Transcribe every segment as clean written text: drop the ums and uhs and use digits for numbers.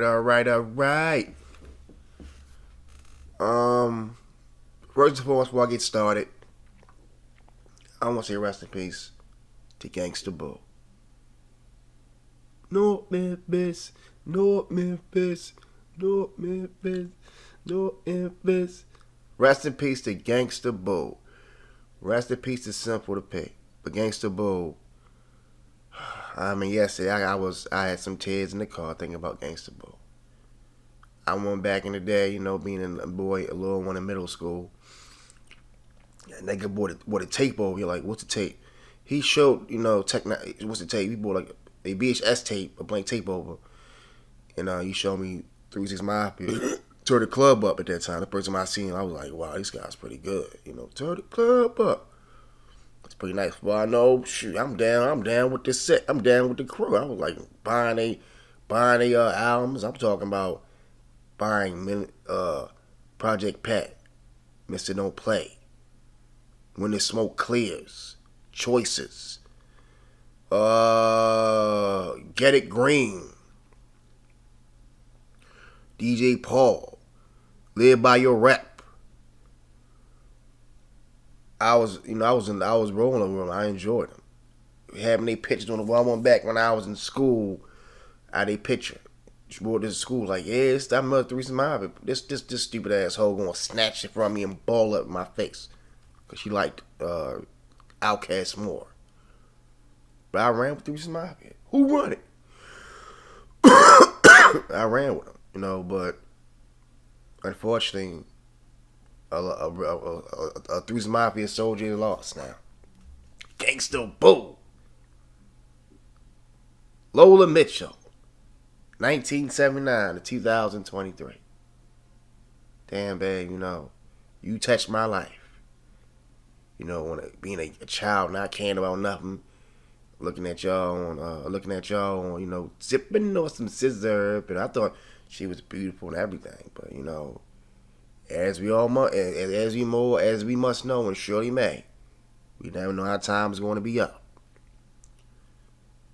All right. First of all, before I get started, I want to say rest in peace to Gangsta Boo. North Memphis, North Memphis, North Memphis, North Memphis. Rest in peace to Gangsta Boo. Rest in peace to Simple to Pay. But Gangsta Boo, I mean, yesterday I had some tears in the car thinking about Gangsta Boo. I went back in the day, being a little one in middle school. And nigga bought a tape over. You're like, what's the tape? He showed, what's the tape? He bought like a VHS tape, a blank tape over. And he showed me 3 6 Mafia. Tore the club up at that time. The first time I seen him, I was like, wow, this guy's pretty good. Tore the club up. It's pretty nice. Well, I know, shoot, I'm down with this set. I'm down with the crew. I was like buying they albums. I'm talking about buying Project Pat, Mr. Don't Play, When the Smoke Clears, Choices, Get It Green, DJ Paul, Live by Your Rep. I was rolling with them. I enjoyed them. Having they pictures on the wall. I went back when I was in school. I had a picture. She brought this to school like, yeah, it's that mother Theresa Marvin. This stupid asshole gonna snatch it from me and ball up in my face. Cause she liked Outkast more. But I ran with Theresa Marvin. Who won it? I ran with him, but unfortunately, a Theresa Mafia soldier lost now. Gangsta Boo. Lola Mitchell. 1979 to 2023. Damn, babe, you touched my life. When being a child, not caring about nothing, looking at y'all on, zipping on some scissor, and I thought she was beautiful and everything. But as we must know, and surely may, we never know how time's going to be up.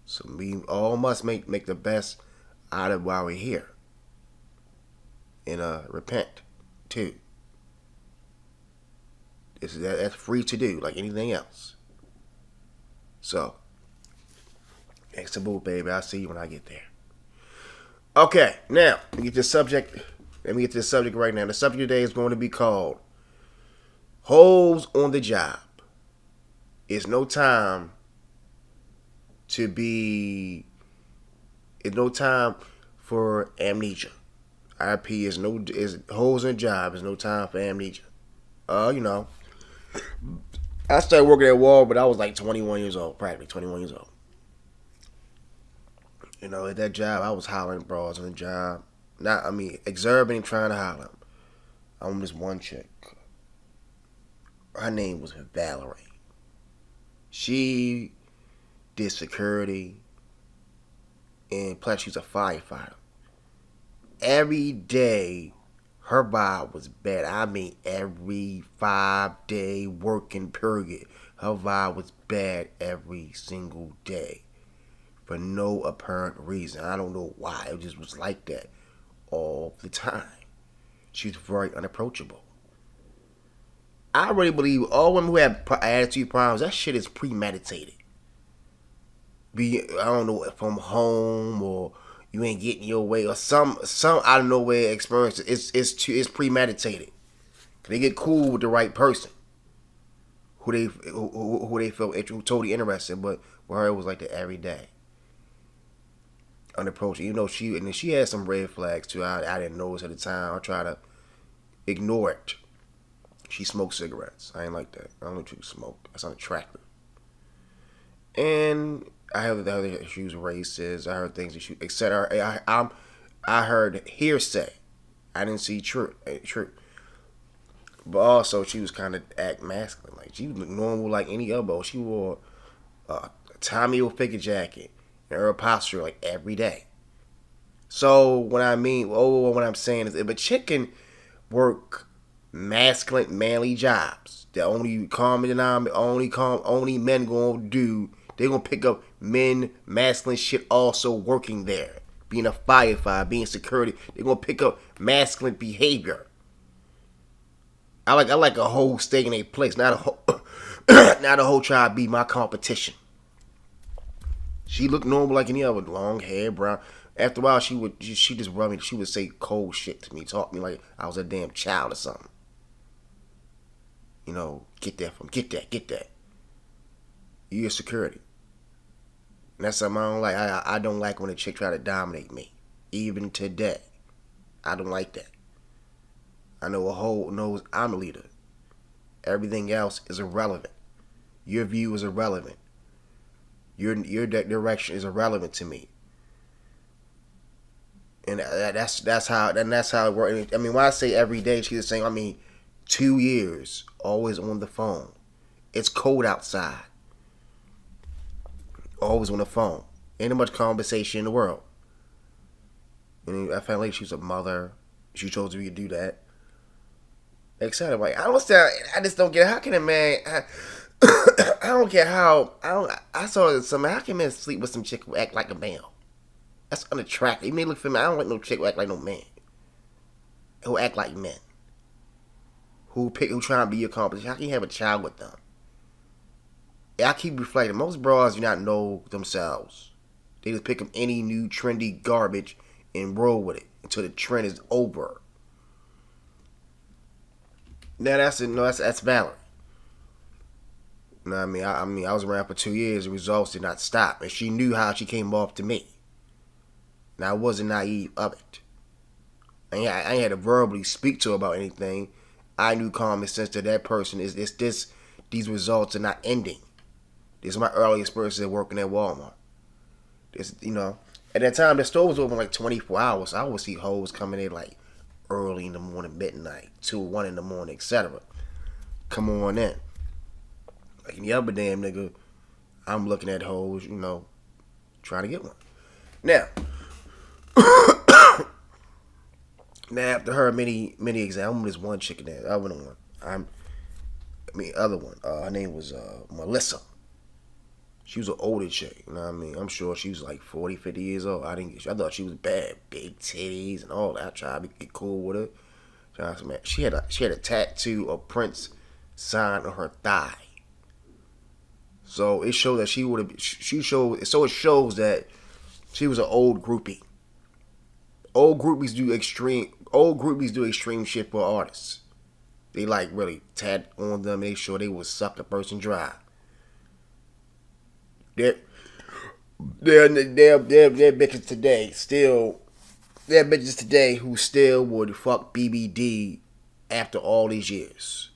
So we all must make the best out of while we're here, and repent too. That's free to do, like anything else. So, Gangsta Boo, baby, I'll see you when I get there. Okay, now let me get to the subject. Let me get to the subject right now. The subject today is going to be called "Hoes on the Job." It's no time to be. It's no time for amnesia. IP is hoes on the job. It's no time for amnesia. I started working at Walmart, but I was like 21 years old, practically 21 years old. At that job, I was hollering bras on the job. Exorbitant trying to holler. I'm this one chick. Her name was Valerie. She did security, and plus she's a firefighter. Every day, her vibe was bad. Every 5-day working period, her vibe was bad every single day. For no apparent reason. I don't know why. It just was like that all the time. She's very unapproachable. I really believe all women who have attitude problems, that shit is premeditated. I don't know, from home or you ain't getting your way or some out of nowhere experience. It's premeditated. They get cool with the right person, who they feel totally interested. But with her, it was like that every day. Unapproachable. She had some red flags too. I didn't notice at the time. I try to ignore it. She smoked cigarettes. I ain't like that. I don't want you to smoke. That's unattractive. And I heard that she was racist. I heard things that she, etc. I heard hearsay. I didn't see truth. But also, she was kind of act masculine. Like she was normal like any other. She wore a Tommy Hilfiger jacket and her posture like every day. So what I'm saying is, if a chick can work masculine, manly jobs that only men gonna do, they gonna pick up men masculine shit also working there being a firefighter, being security. They're gonna pick up masculine behavior. I like a whole stay in a place, not a whole not a whole try to be my competition. She looked normal like any other, long hair, brown. After a while, she just run me. She would say cold shit to me, talk to me like I was a damn child or something. You know, get that. You're security. And that's something I don't like. I don't like when a chick try to dominate me. Even today, I don't like that. I know a hoe knows I'm a leader. Everything else is irrelevant. Your view is irrelevant. Your direction is irrelevant to me. And that's how it works. I mean, when I say every day, she's saying, I mean, 2 years always on the phone. It's cold outside. Always on the phone. Ain't much conversation in the world. And I found like she was a mother. She chose me to do that. Excited, like I don't understand. I just don't get how can a man. I don't care how. I saw something. How can a man sleep with some chick who act like a male? That's unattractive. You may look for me. I don't like no chick who act like no man. Who act like men. Who try to be your competition. How can you have a child with them? I keep reflecting. Most bras do not know themselves. They just pick up any new trendy garbage and roll with it until the trend is over. Now that's valid. You know what I mean? I was around for 2 years. The results did not stop, and she knew how she came off to me. And I wasn't naive of it. I ain't had to verbally speak to her about anything. I knew common sense that person is this. These results are not ending. This is my early experience at working at Walmart. This, at that time the store was open like 24 hours. So I would see hoes coming in like early in the morning, midnight, 2 or 1 in the morning, etc. Come on in. Like any other damn nigga, I'm looking at hoes, trying to get one. Now, after her many exams, there's one chick in there. The other one, other one. Her name was Melissa. She was an older chick, you know what I mean? I'm sure she was like 40, 50 years old. I thought she was bad, big titties and all that. I tried to get cool with her. She had a tattoo of Prince sign on her thigh. So it shows that it shows that she was an old groupie. Old groupies do extreme shit for artists. They like really tat on them, make sure they will suck the person dry. They're bitches today still. They're bitches today who still would fuck BBD after all these years.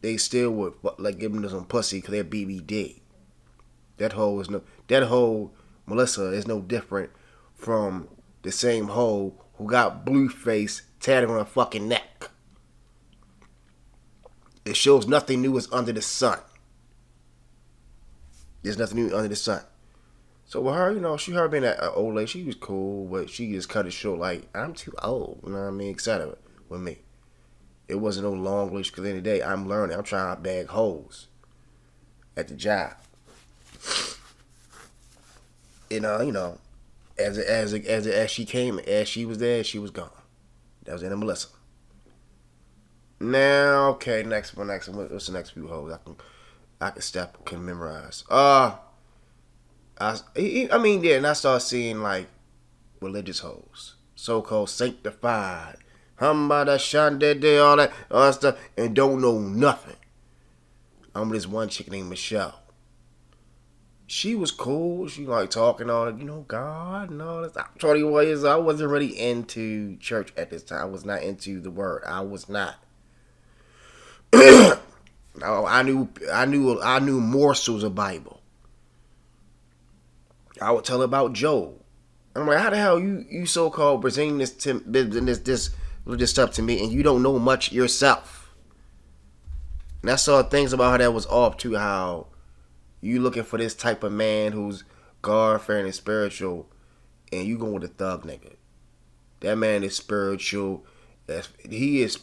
They still would like give them some pussy because they're BBD. That whole Melissa is no different from the same hoe who got Blueface tatted on her fucking neck. It shows nothing new is under the sun. There's nothing new under the sun. So with her, her being an old lady, she was cool, but she just cut it short like, I'm too old, you know what I mean, etc. with me. It wasn't no long relationship because at the end of the day, I'm learning. I'm trying to bag hoes at the job. And, as she was there, she was gone. That was in Melissa. Now, okay, next one. What's the next few hoes I can memorize? And I started seeing like religious hoes, so-called sanctified, Hambada Shande, all that stuff, and don't know nothing. I'm with this one chick named Michelle. She was cool. She like talking all that, God and all this. I'm 21 years old. I wasn't really into church at this time. I was not into the word. I was not. I knew morsels of Bible. I would tell her about Job. I'm like, how the hell you so-called presenting this stuff to me and you don't know much yourself? And I saw things about her that was off too. How you looking for this type of man who's God-fearing and spiritual, and you going with a thug nigga. That man is spiritual. He is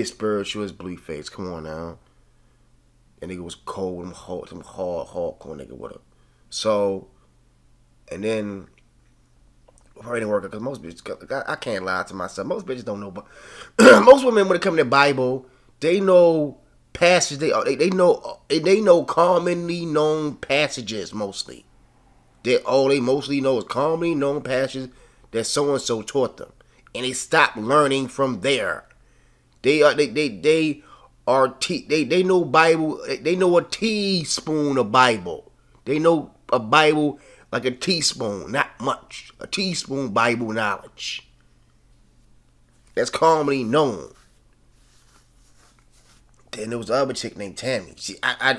spiritual as Blueface. Come on now. And nigga was cold and hard, some hardcore nigga with her. So, and then Her didn't work because most bitches, I can't lie to myself. Most bitches don't know, but most women when it comes to the Bible, they know passages. They know commonly known passages mostly. They mostly know is commonly known passages that so and so taught them, and they stop learning from there. They know Bible. They know a teaspoon of Bible. They know a Bible like a teaspoon, not much. A teaspoon Bible knowledge. That's commonly known. Then there was the other chick named Tammy. See, I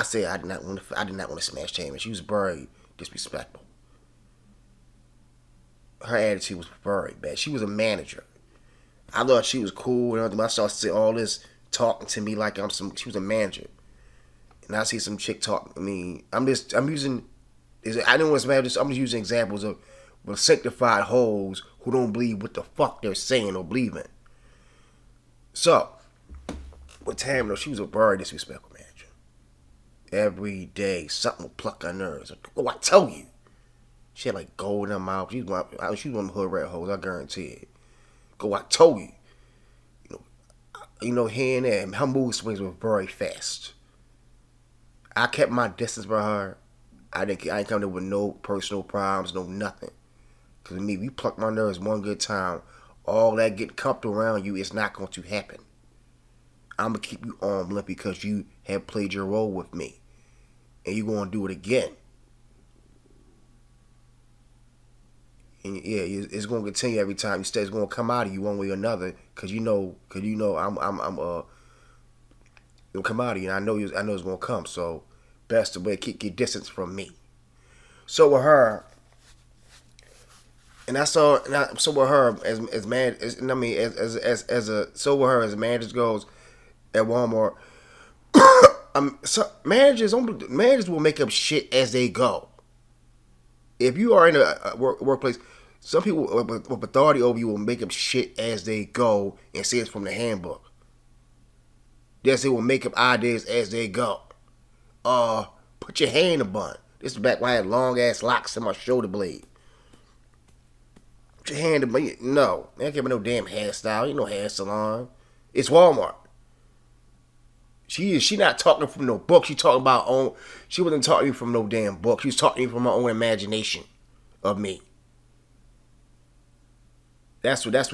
said I did not want to smash Tammy. She was very disrespectful. Her attitude was very bad. She was a manager. I thought she was cool and everything. I started seeing all this talking to me like she was a manager. And I see some chick talking to me. I'm using, I didn't want to smash this. I'm just using examples of sanctified hoes who don't believe what the fuck they're saying or believing. So, with Tammy, though, she was a very disrespectful manager. Every day, something would pluck her nerves. Oh, I tell you. She had like gold in her mouth. She was one of the hood rat hoes, I guarantee it. Go, I told you. Here and there, her mood swings were very fast. I kept my distance from her. I ain't come there with no personal problems, no nothing. Cause me, we pluck my nerves one good time. All that getting comfortable around you is not going to happen. I'm gonna keep you arm limp because you have played your role with me, and you gonna do it again. And yeah, it's gonna continue every time you stay. It's gonna come out of you one way or another, cause you know it'll come out of you. And I know it's gonna come. So best way keep your distance from me. So with her, and so with her as man, so with her as managers goes at Walmart. So managers will make up shit as they go. If you are in a workplace, some people with authority over you will make up shit as they go and say it's from the handbook. Yes, they will make up ideas as they go. Put your hair in a bun. This is back when I had long ass locks in my shoulder blade. Put your hair in the bun. No, they don't give me no damn hairstyle. Ain't no hair salon. It's Walmart. She not talking from no book. She talking about own. She wasn't talking from no damn book. She was talking from her own imagination of me. That's what that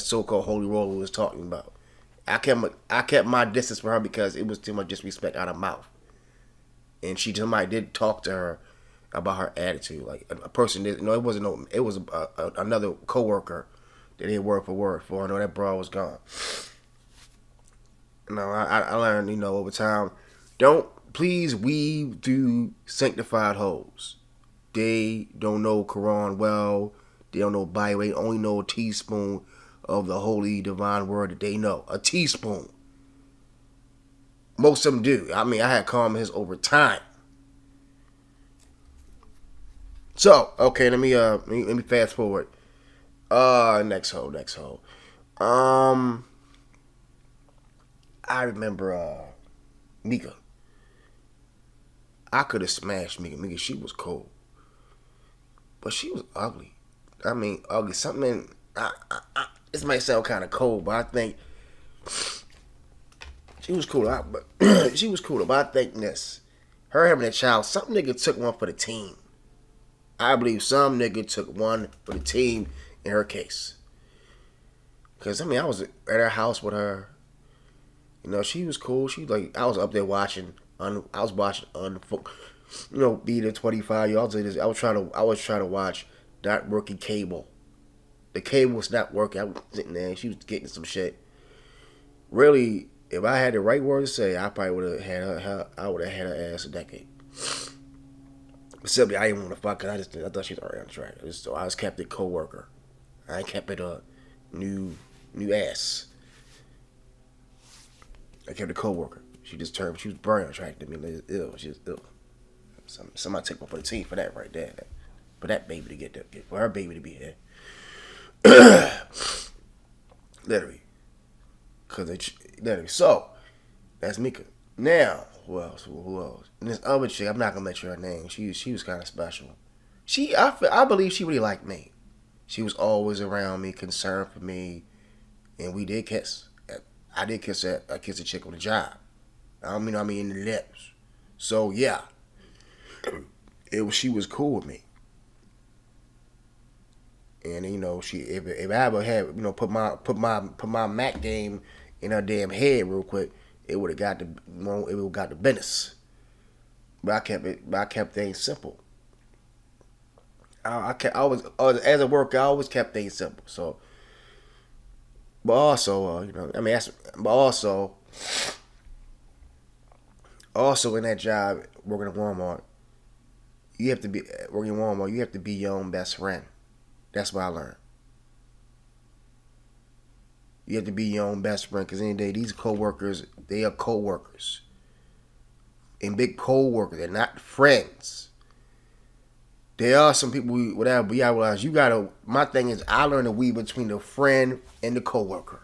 so-called holy roller was talking about. I kept my distance from her because it was too much disrespect out of her mouth. And somebody did talk to her about her attitude. Like a person did. No, it wasn't no. It was another coworker that they word for word for. I know that bra was gone. I learned, over time, don't please weave through sanctified hoes. They don't know Quran well. They don't know Bible. They only know a teaspoon of the holy divine word that they know. A teaspoon. Most of them do. I mean, I had comments over time. So, okay, let me fast forward. Next hoe. I remember Mika. I could have smashed Mika. Mika, she was cool. But she was ugly. I mean, ugly. Something, this might sound kind of cold, but I think she was cool. She was cool. But I think this, her having a child, some nigga took one for the team. I believe some nigga took one for the team in her case. Because, I was at her house with her. She was cool. I was up there watching. I was watching be the 25 years. I was trying to watch not working cable. The cable was not working. I was sitting there. She was getting some shit. Really, if I had the right word to say, I probably would have had her. I would have had her ass a decade. Simply, I didn't want to fuck her. I thought she was already on track. So I just kept it coworker. I kept it a new ass. I kept a coworker. She was very attractive to me. She was ill. Somebody took one for the team for that right there. For that baby to get there. For her baby to be here. Literally. Literally. So, that's Mika. Now, who else? And this other chick, I'm not going to mention her name. She was kind of special. I believe she really liked me. She was always around me, concerned for me, and we did kiss. I did kiss her. I kissed a chick on the job. I mean in the lips. So yeah, she was cool with me. And she if I ever had put my Mac game in her damn head real quick, it would have got the business. But I kept things simple. I always as a worker I always kept things simple. So, but also but also in that job working at Walmart, you have to be working at Walmart. You have to be your own best friend. That's what I learned. You have to be your own best friend because any day these coworkers, they are coworkers and big coworkers. They're not friends. There are some people whatever, but you gotta realize you gotta. My thing is, I learned to weave between the friend and the coworker,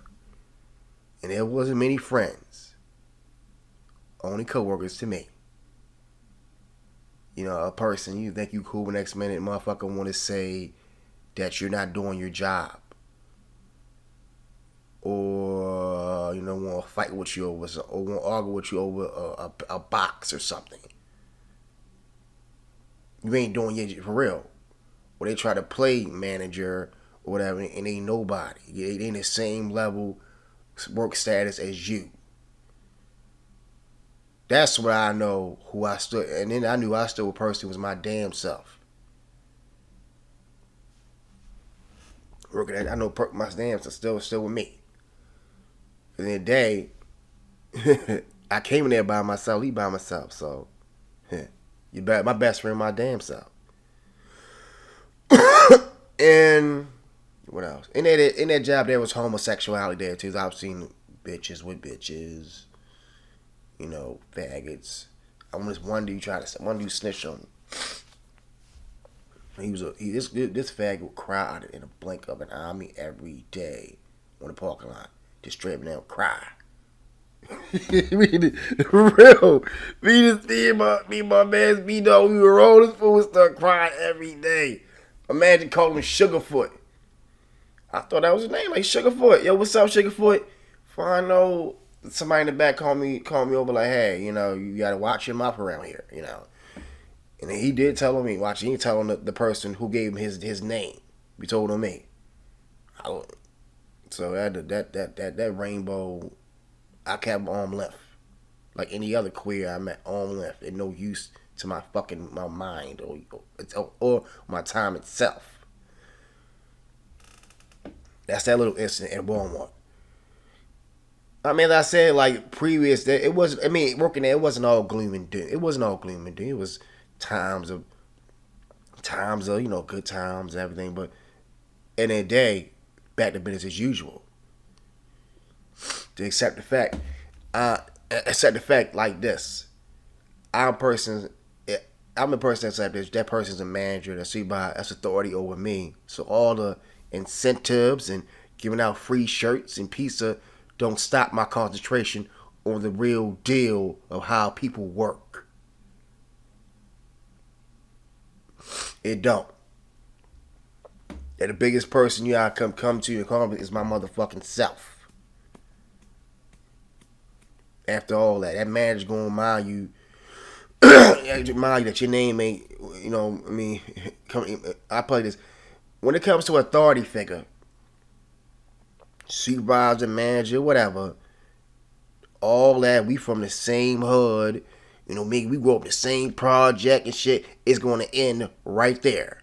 and there wasn't many friends, only coworkers to me. A person you think you cool, the next minute motherfucker want to say that you're not doing your job, or want to fight with you over, or want to argue with you over a box or something. You ain't doing your for real. Or they try to play manager or whatever, and ain't nobody. They ain't the same level work status as you. That's where I know who I stood, and then I knew I stood with a person who was my damn self. Working at, I know my damn self still with me. And then the day, I came in there by myself, leave by myself. So, my best friend, my damn self. And what else? In that job, there was homosexuality there too. I've seen bitches with bitches, faggots. One dude snitched on me. This faggot would cry in a blink of an eye on me every day on the parking lot, just straight up and cry. For real. Me and my man, we were rolling fool and start crying every day. Imagine calling him Sugarfoot. I thought that was his name, like Sugarfoot. Yo, what's up, Sugarfoot? For I know somebody in the back called me over like, hey, you gotta watch your mouth around here, And he did tell me, he ain't telling the person who gave him his name. He told him me. So that rainbow, I kept arm length. Like any other queer I met, arm length. And no use to my mind or my time itself. That's that little incident at Walmart. I mean, as I said, like previous, it was. I mean, working there, it wasn't all gloom and doom. It was times of good times and everything. But in the day, back to business as usual. To accept the fact like this. I'm the person that's like this. That person's a manager, that's authority over me. So all the incentives and giving out free shirts and pizza don't stop my concentration on the real deal of how people work. It don't. And the biggest person you gotta come to and call me is my motherfucking self. After all that manager's gonna mind you that your name ain't, I play this. When it comes to authority figure, supervisor, manager, whatever, all that, we from the same hood, we grew up in the same project and shit, it's going to end right there.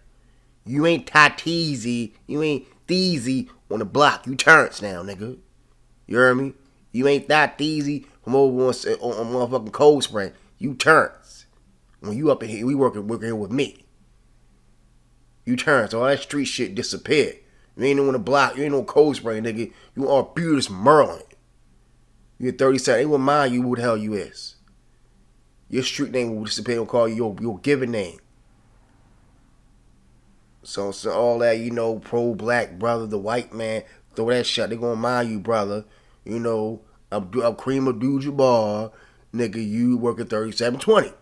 You ain't Tateezy, you ain't Theezy on the block, you Terrence now, nigga. You hear me? You ain't that Theezy from over on motherfucking Cold Spring, you Terrence. When you up in here, we working here with me. You Terrence, all that street shit disappeared. You ain't on the block, you ain't on Cold Spring, nigga. You are Arbutus, Maryland. You at 37, they won't mind you who the hell you is. Your street name will disappear and call you your given name. So all that, pro-black brother, the white man, throw that shit. They gonna mind you, brother. I'm Cream Abdul-Jabbar, nigga, you working 3720.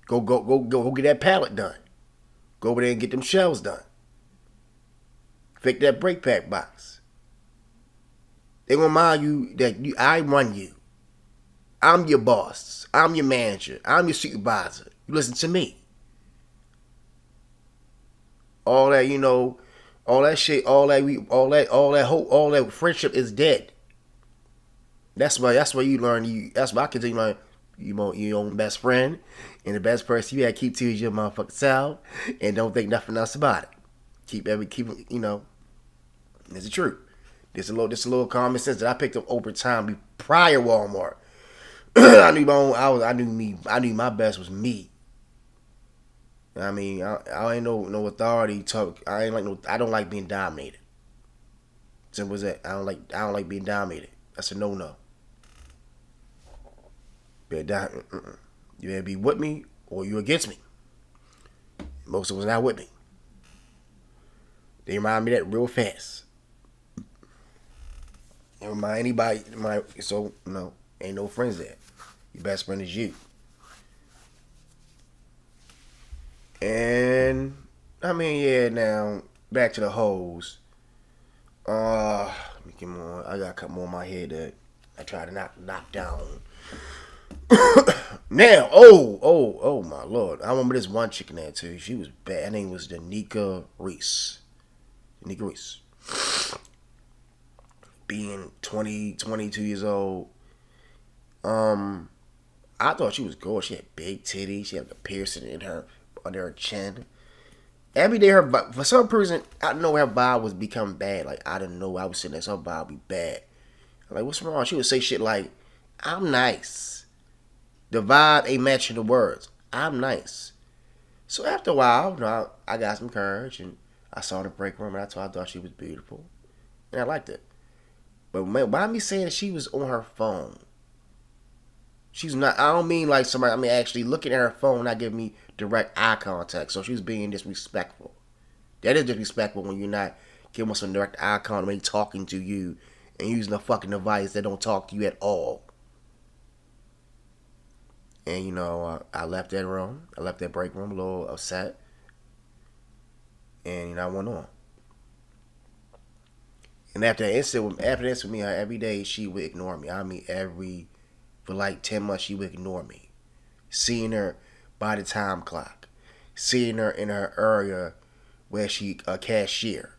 Go get that pallet done. Go over there and get them shelves done. Fix that brake pack box. They gonna remind you that I run you. I'm your boss. I'm your manager. I'm your supervisor. You listen to me. All that, all that shit, all that friendship is dead. That's why you learn. That's why I continue to learn. Your own best friend, and the best person you gotta keep to is your motherfucking self, and don't think nothing else about it. Keep. It's the truth. This a little common sense that I picked up over time prior Walmart. I knew my best was me. I mean, I ain't no authority talk. I don't like being dominated. Simple as that. I don't like being dominated. That's a no. You better be with me or you against me. Most of us not with me. They remind me of that real fast. They remind anybody. So no, ain't no friends there. Your best friend is you. And I mean, yeah. Now back to the hoes. Let me get more. I got a couple more in my head that I try to knock down. Now, oh my lord! I remember this one chick in there too. She was bad. Her name was Danica Reese. Being 22 years old. I thought she was gorgeous. She had big titties. She had a piercing under her chin. Every day for some reason, I didn't know her vibe was becoming bad. Like, I didn't know I was sitting there, so her vibe would be bad. I'm like, what's wrong? She would say shit like, I'm nice. The vibe ain't matching the words. I'm nice. So after a while, I got some courage and I saw the break room and I thought she was beautiful. And I liked it. But by me saying that she was on her phone, she's not, I don't mean like somebody, I mean actually looking at her phone, not giving me direct eye contact. So she was being disrespectful. That is disrespectful when you're not giving some direct eye contact, when talking to you and using a fucking device that don't talk to you at all. And I left that room. I left that break room a little upset. And I went on. And after this with me, every day she would ignore me. I mean, for like 10 months she would ignore me. Seeing her by the time clock. Seeing her in her area where she a cashier.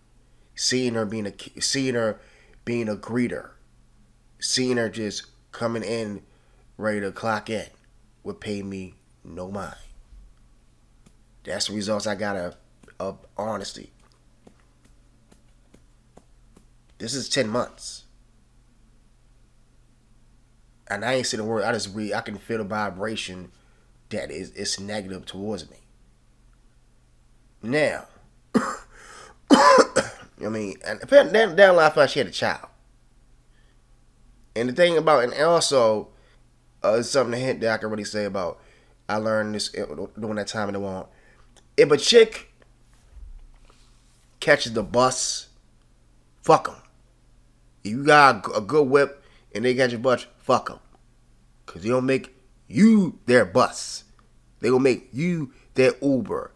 Seeing her being a greeter. Seeing her just coming in ready to clock in would pay me no mind. That's the results I got of honesty. This is 10 months. And I ain't saying a word. I can feel the vibration that it's negative towards me. Now, I mean, and down the line, I thought she had a child. And the thing about, and also, it's something that I can really say about, I learned this during that time in the war. If a chick catches the bus, fuck them. If you got a good whip and they catch your bus, fuck them. Because they don't make you their bus. They gonna make you their Uber.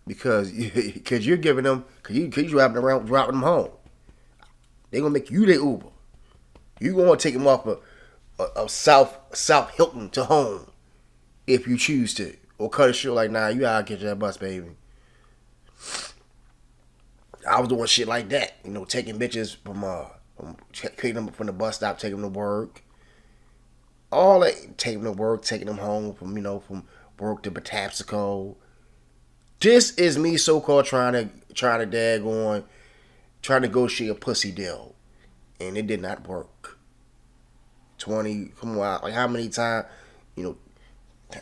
Because you're giving them, because you driving around, dropping them home. They gonna make you their Uber. You gonna take them off of South Hilton to home if you choose to. Or cut a shit like, nah, you gotta get that bus, baby. I was doing shit like that. Taking bitches taking them from the bus stop, taking them to work. All that, taking them to work, taking them home from work to Patapsco. This is me so-called trying to negotiate a pussy deal. And it did not work. 20, come on, like how many times,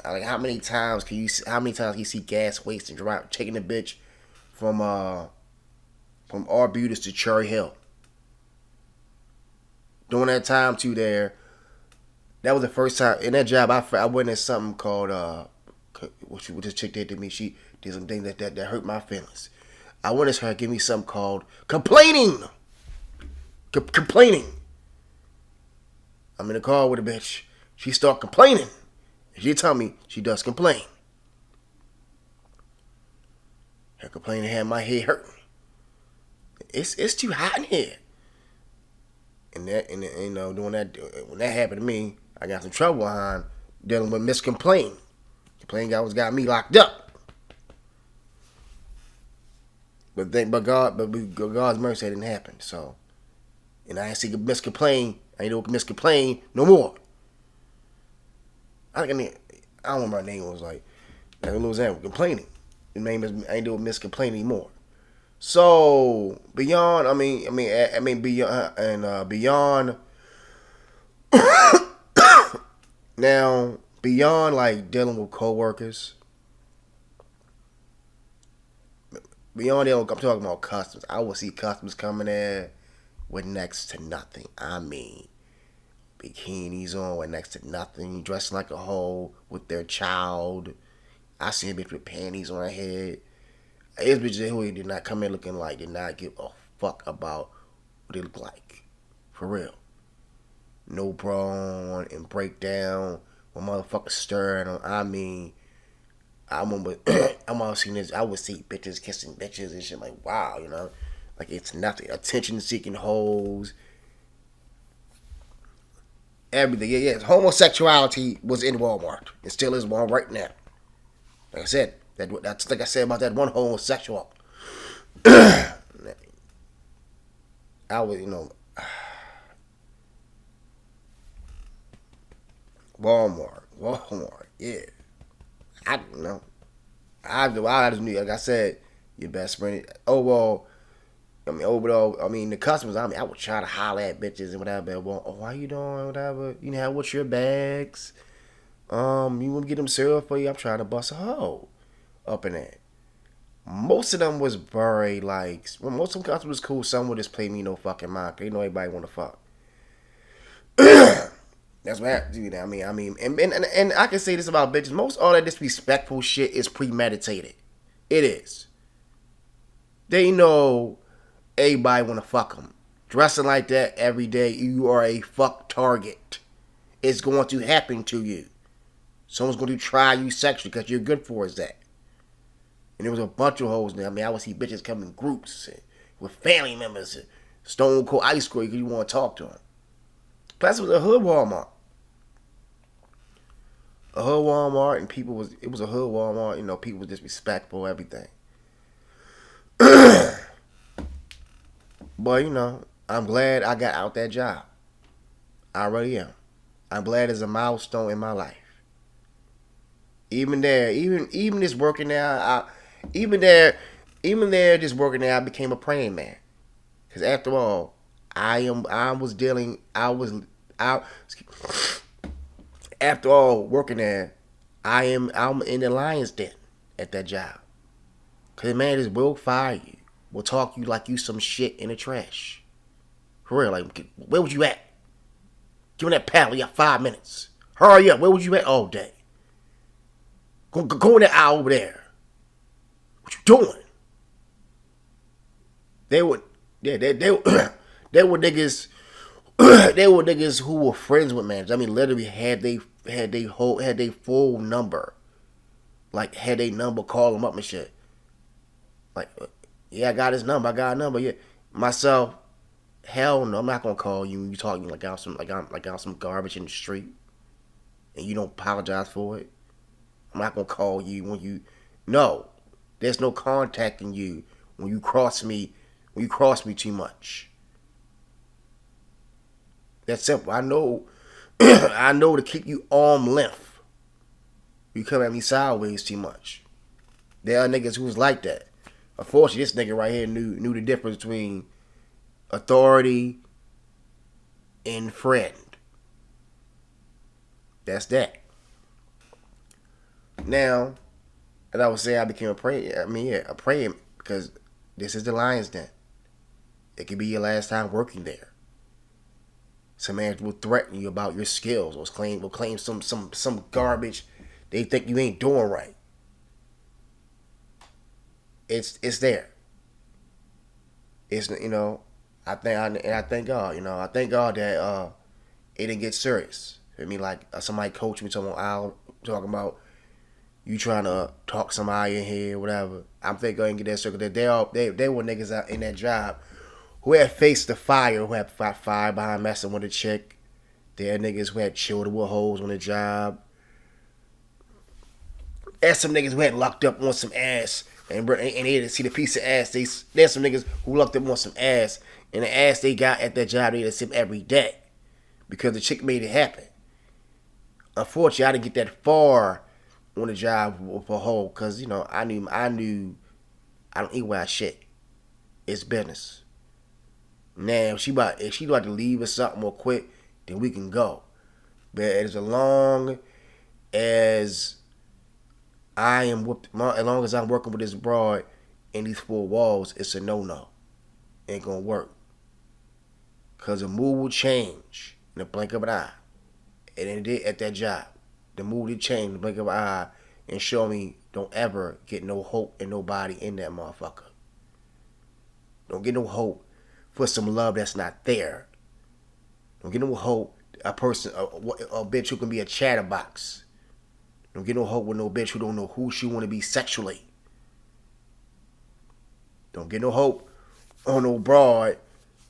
how many times can you see gas wasting, taking a bitch from Arbutus to Cherry Hill? During that time too there, that was the first time, in that job, I witnessed something called, what this chick did to me, she did some things that hurt my feelings. I witnessed her give me something called complaining. Complaining. I'm in the car with a bitch. She start complaining. She tell me she does complain. I complaining, had my head hurting. It's too hot in here. And you know, doing that when that happened to me, I got some trouble behind dealing with miscomplain. Complain got me locked up. But God's mercy didn't happen. So, and I ain't see miscomplain. I ain't no miscomplain no more. I don't remember her name was like. That little Zan complaining. The name is I ain't doing miscomplain anymore. So beyond, beyond beyond now beyond like dealing with coworkers. Beyond that, I'm talking about customers. I will see customers coming in with next to nothing. I mean, bikinis on with next to nothing, dressing like a hoe with their child. I seen a bitch with panties on her head. This bitch who did not come in looking like, did not give a fuck about what they look like. For real. No bra on and breakdown. When motherfuckers stirring them. I mean, I remember, I'm all seeing this. I would see bitches kissing bitches and shit like, wow, you know. Like it's nothing. Attention seeking hoes. Everything. Yeah. Homosexuality was in Walmart. It still is Walmart right now. Like I said, that's like I said about that one homosexual. I was, Walmart, yeah. I don't know. I just knew, like I said, your best friend. Oh well, overall, the customers. I would try to holler at bitches and whatever. Well, how you doing? Whatever. What's your bags? You want to get them cereal for you? I'm trying to bust a hoe up in that. Most of them was very like, well, most of them customers cool. Some would just play me no fucking mind. They know everybody want to fuck. That's what happened. And I can say this about bitches. Most all that disrespectful shit is premeditated. It is. They know everybody want to fuck them. Dressing like that every day, you are a fuck target. It's going to happen to you. Someone's going to try you sexually because you're good for is that. And there was a bunch of hoes there. I would see bitches come in groups with family members and stone cold ice cream because you want to talk to them. Plus, it was a hood Walmart. A hood Walmart, and it was a hood Walmart. People was disrespectful, everything. But, I'm glad I got out that job. I really am. I'm glad it's a milestone in my life. Even there, even just working there, just working there, I became a praying man. Because after all, after all, working there, I'm in the lion's den at that job. Because the man just will fire you. Will talk you like you some shit in the trash. For real, like, where was you at? Give me that paddle, you got 5 minutes. Hurry up, where was you at all day? Go in that aisle over there. What you doing? They were niggas. They were niggas who were friends with managers. Literally had they full number, like had they number, call them up and shit. Like, yeah, I got his number. I got a number. Yeah, myself. Hell no, I'm not gonna call you when you talking like I'm some garbage in the street, and you don't apologize for it. I'm not gonna call you when you. No, there's no contacting you when you cross me. When you cross me too much. That's simple. I know. I know to keep you arm length. You come at me sideways too much. There are niggas who's like that. Unfortunately, this nigga right here knew the difference between authority and friend. That's that. Now, as I was saying, I became a prayer. A prayer because this is the lion's den. It could be your last time working there. Some man will threaten you about your skills or claim some garbage they think you ain't doing right. It's there. It's I thank God. I thank God that it didn't get serious. Like somebody coached me talking about You trying to talk somebody in here, whatever. I'm thinking go and get that circle. They were niggas out in that job who had faced the fire, who had fought fire behind messing with a chick. There are niggas who had children with hoes on the job. There's some niggas who had locked up on some ass and they didn't see the piece of ass. There's some niggas who locked up on some ass and the ass they got at that job they had to sip every day because the chick made it happen. Unfortunately, I didn't get that far on the job with a hoe because I knew I don't eat wild shit. It's business. Now if she about to leave or something or quit, then we can go. But as long as as long as I'm working with this broad in these four walls, it's a no. Ain't gonna work. Cause the mood will change in the blink of an eye. And it did at that job. The mood did change in the blink of an eye and show me don't ever get no hope in nobody in that motherfucker. Don't get no hope for some love that's not there. Don't get no hope a bitch who can be a chatterbox. Don't get no hope with no bitch who don't know who she want to be sexually. Don't get no hope on no broad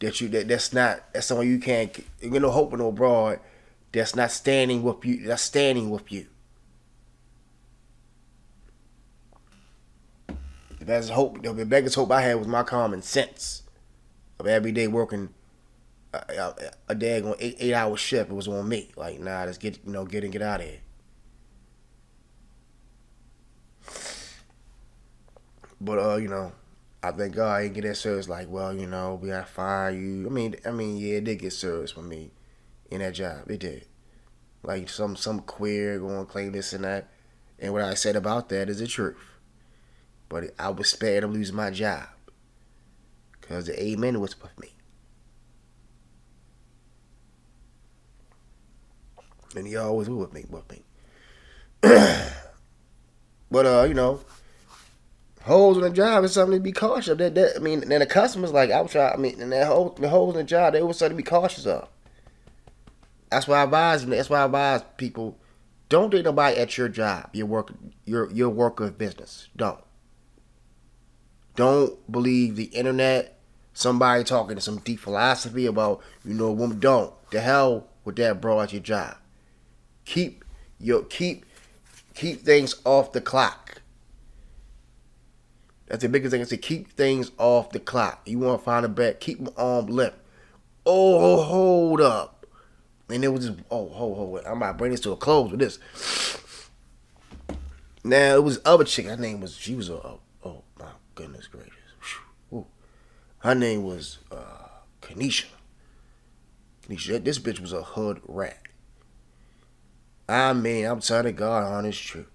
that's someone you can't get no hope with no broad that's not standing with you. That's standing with you. The biggest hope I had was my common sense of every day working a daggone 8-hour shift. It was on me. Like, nah, let's get out of here. But I thank God I didn't get that service. Like, well, we gotta fire you. I mean, yeah, it did get service for me in that job. It did. Like some queer going to claim this and that, and what I said about that is the truth. But I was spared of losing my job because the amen was with me, and he always was with me. But holes on the job is something to be cautious of. And the customers and the holes in the job, they was something to be cautious of. That's why I advise people, don't date nobody at your job, your work of business. Don't believe the internet. Somebody talking to some deep philosophy about a woman. Don't. The hell with that bro at your job. Keep things off the clock. That's the biggest thing. I say, keep things off the clock. You want to find a bet, keep them arm limp. Oh, hold up. And it was just, hold. I'm about to bring this to a close with this. Now, it was other chick. Her name was, oh my goodness gracious. Whew. Her name was Kanisha. This bitch was a hood rat. I'm telling God, honest truth.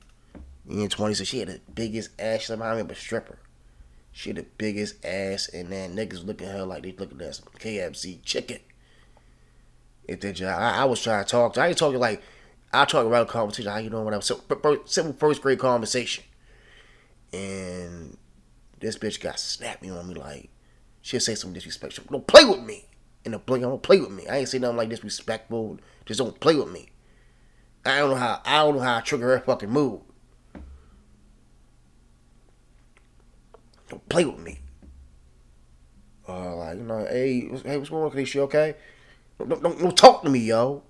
Me in 20, so she had the biggest ass. She reminded me of a stripper. She had the biggest ass, and then niggas looking at her like they looking at some KFC chicken. At that job, I was trying to talk to her. I ain't talking like, I talk about a conversation. How you doing? Whatever. Simple first grade conversation. And this bitch got snappy on me like, she'll say something disrespectful. Don't play with me. In the blink, don't play with me. I ain't say nothing like disrespectful. Just don't play with me. I don't know how I trigger her fucking mood. Don't play with me. Hey, what's going on, Kanisha? You okay? Don't talk to me, yo.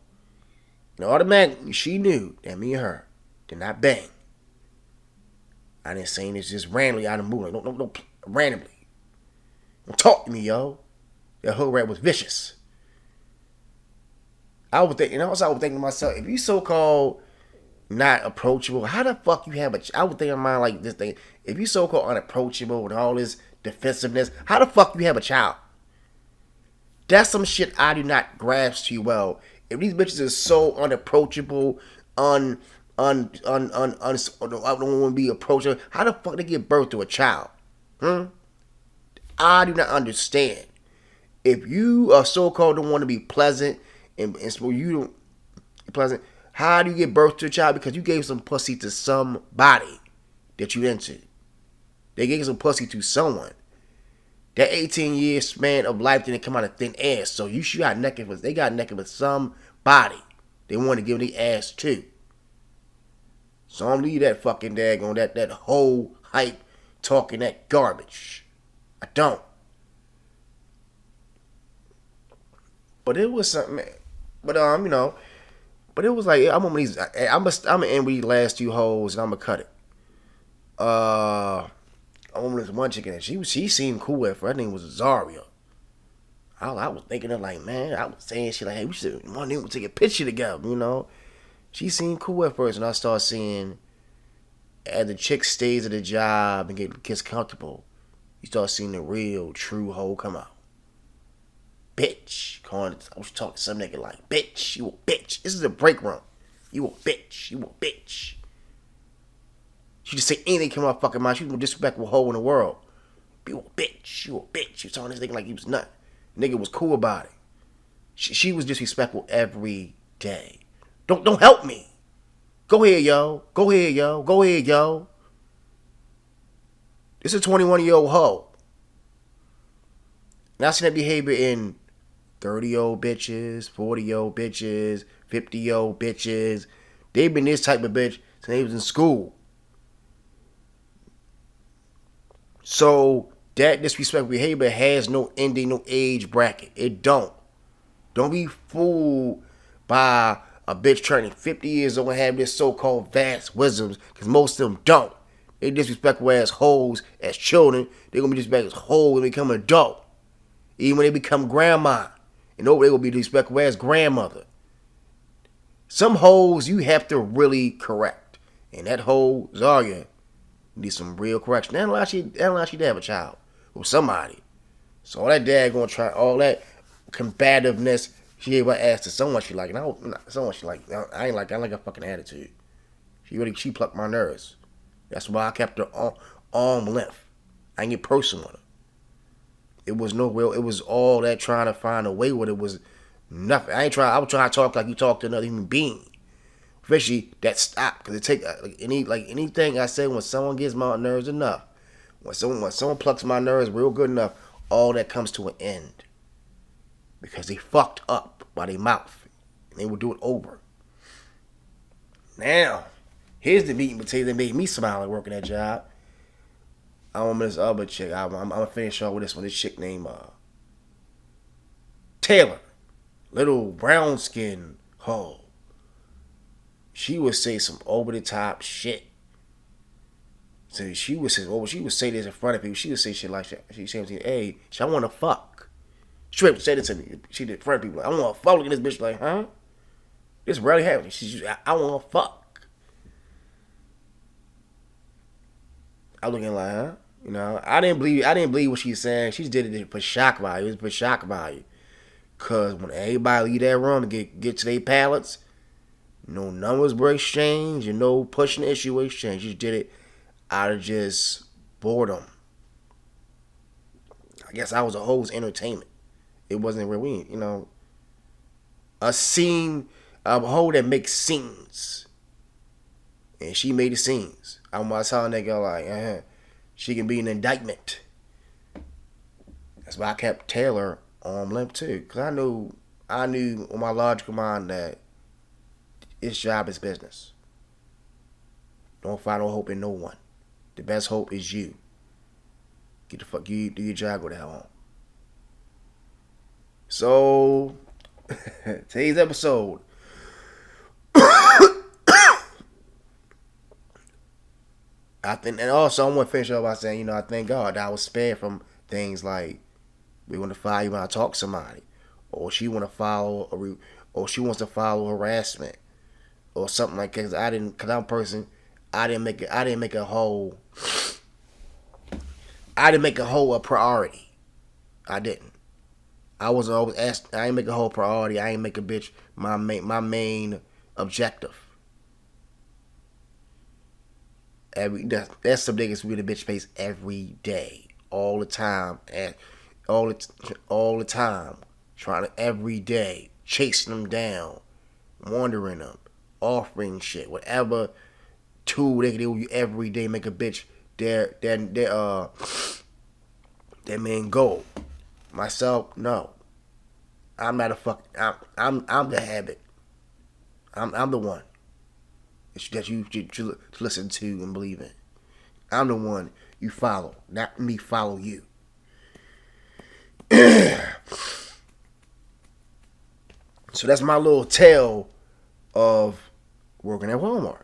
And automatically, she knew that me and her did not bang. I didn't say this just randomly out of the mood. Don't randomly. Don't talk to me, yo. That hood rat was vicious. I was thinking to myself, if you so-called not approachable, how the fuck you have I would think in my mind like this thing, if you so-called unapproachable with all this defensiveness, how the fuck you have a child? That's some shit I do not grasp too well. If these bitches are so unapproachable, I don't want to be approachable, how the fuck they give birth to a child? I do not understand. If you are so-called don't want to be pleasant and so you don't pleasant, how do you give birth to a child? Because you gave some pussy to somebody that you into. They gave some pussy to someone. That 18-year span of life didn't come out of thin air. So they got naked with somebody they want to give their ass to. So I don't leave that fucking daggone that whole hype talking that garbage. I don't. But it was something. But But it was like I'm on these. I'm gonna end with these last two hoes and I'm gonna cut it. I'm on this one chicken and she seemed cool at first. Her name was Zaria. I was thinking of like, man, I was saying shit like, hey, we should one day we take a picture together. She seemed cool at first, and I started seeing as the chick stays at the job and gets comfortable, you start seeing the real true hoe come out. Bitch, I was talking to some nigga like, bitch, you a bitch. This is a break room. You a bitch. You a bitch. She just say anything come out fucking mind. She was the most disrespectful hoe in the world. You a bitch. You a bitch. You talking to this nigga like he was nut. Nigga was cool about it. She was disrespectful every day. Don't help me. Go ahead, yo. Go ahead, yo. Go ahead, yo. This is a 21-year-old hoe. And I seen that behavior in 30-year-old bitches, 40-year-old bitches, 50-year-old bitches. They've been this type of bitch since they was in school. So that disrespectful behavior has no ending, no age bracket. It don't. Don't be fooled by a bitch turning 50 years old and have this so-called vast wisdoms, because most of them don't. They disrespectful as hoes as children. They're going to be disrespectful as hoes when they become an adult. Even when they become grandma. And over they will be disrespectful as grandmother. Some hoes you have to really correct. And that hoe, Zarya, needs some real correction. That allows you to have a child with somebody. So all that dad gonna try, all that combativeness she able to ask to someone she like. And someone she like. I ain't like a fucking attitude. She plucked my nerves. That's why I kept her arm length. I ain't get personal with her. It was no real. It was all that trying to find a way with it was nothing. I was trying to talk like you talk to another human being. Especially that stop, because it take anything I say when someone gets my nerves enough, when someone plucks my nerves real good enough, all that comes to an end. Because they fucked up by their mouth, and they will do it over. Now, here's the meat and potatoes that made me smile at working that job. I want this other chick. I'm gonna finish off with this one. This chick named Taylor, little brown skin hoe. She would say some over the top shit. So she would say this in front of people. She would say shit like that. She said to me, hey, I want to fuck. Straight said it to me. She did in front of people. I want to fuck. Look at this bitch like, huh? This rarely happens. She's I want to fuck. I was looking like, huh? I didn't believe what she was saying. She did it for shock value. It was for shock value. Cause when everybody leave that room and get to their pallets, no numbers were exchanged and no pushing the issue were exchanged. You just did it out of just boredom. I guess I was a hoe's entertainment. It wasn't real. A scene, a hoe that makes scenes. And she made the scenes. I was telling that girl like, she can be an indictment. That's why I kept Taylor on limp too. Because I knew on my logical mind that this job is business. Don't find no hope in no one. The best hope is you. Get the fuck, you do your job, go the hell on. So, today's episode. I think, and also I want to finish up by saying, I thank God that I was spared from things like we want to fire you when I talk to somebody, or she want to follow, or she wants to follow harassment, or something like that. Cause I'm a person, I didn't make a whole a priority. I didn't. I wasn't always asked. I ain't make a whole priority. I ain't make a bitch my main objective. That's some niggas we the bitch face every day, all the time, and all the time, trying to every day chasing them down, wandering them, offering shit, whatever tool they can do you every day, make a bitch their main goal. Myself, no. I'm not a fuck. I'm the habit. I'm the one. that you listen to and believe in. I'm the one you follow, not me follow you. So that's my little tale of working at Walmart.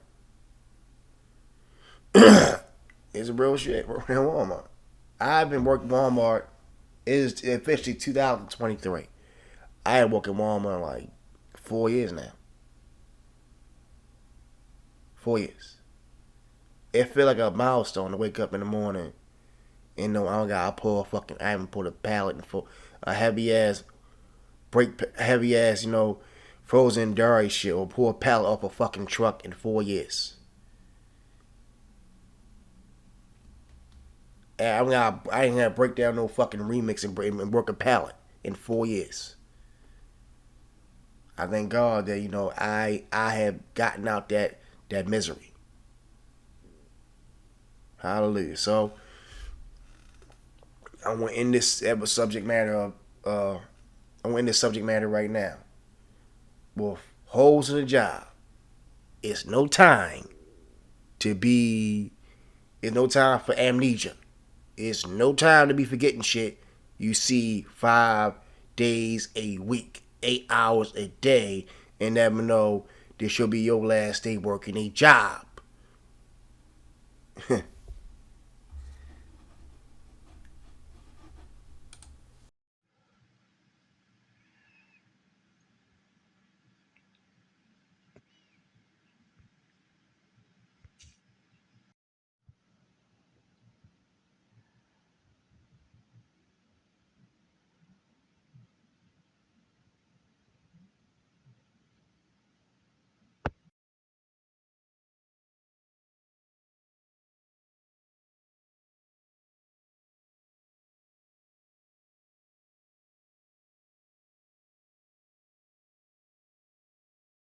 It's a real shit. Working at Walmart. I've been working Walmart. It is officially 2023. I had worked at Walmart like 4 years now. 4 years. It feel like a milestone to wake up in the morning and know I don't got to pull a fucking. I haven't pulled a pallet and for a heavy ass, frozen dairy shit or pull a pallet off a fucking truck in 4 years. And I ain't got to break down no fucking remix and work a pallet in 4 years. I thank God that I have gotten out that misery. Hallelujah. So I want to end this subject matter right now. With holes in the job, it's no time it's no time for amnesia. It's no time to be forgetting shit you see 5 days a week, 8 hours a day, and never know this should be your last day working a job.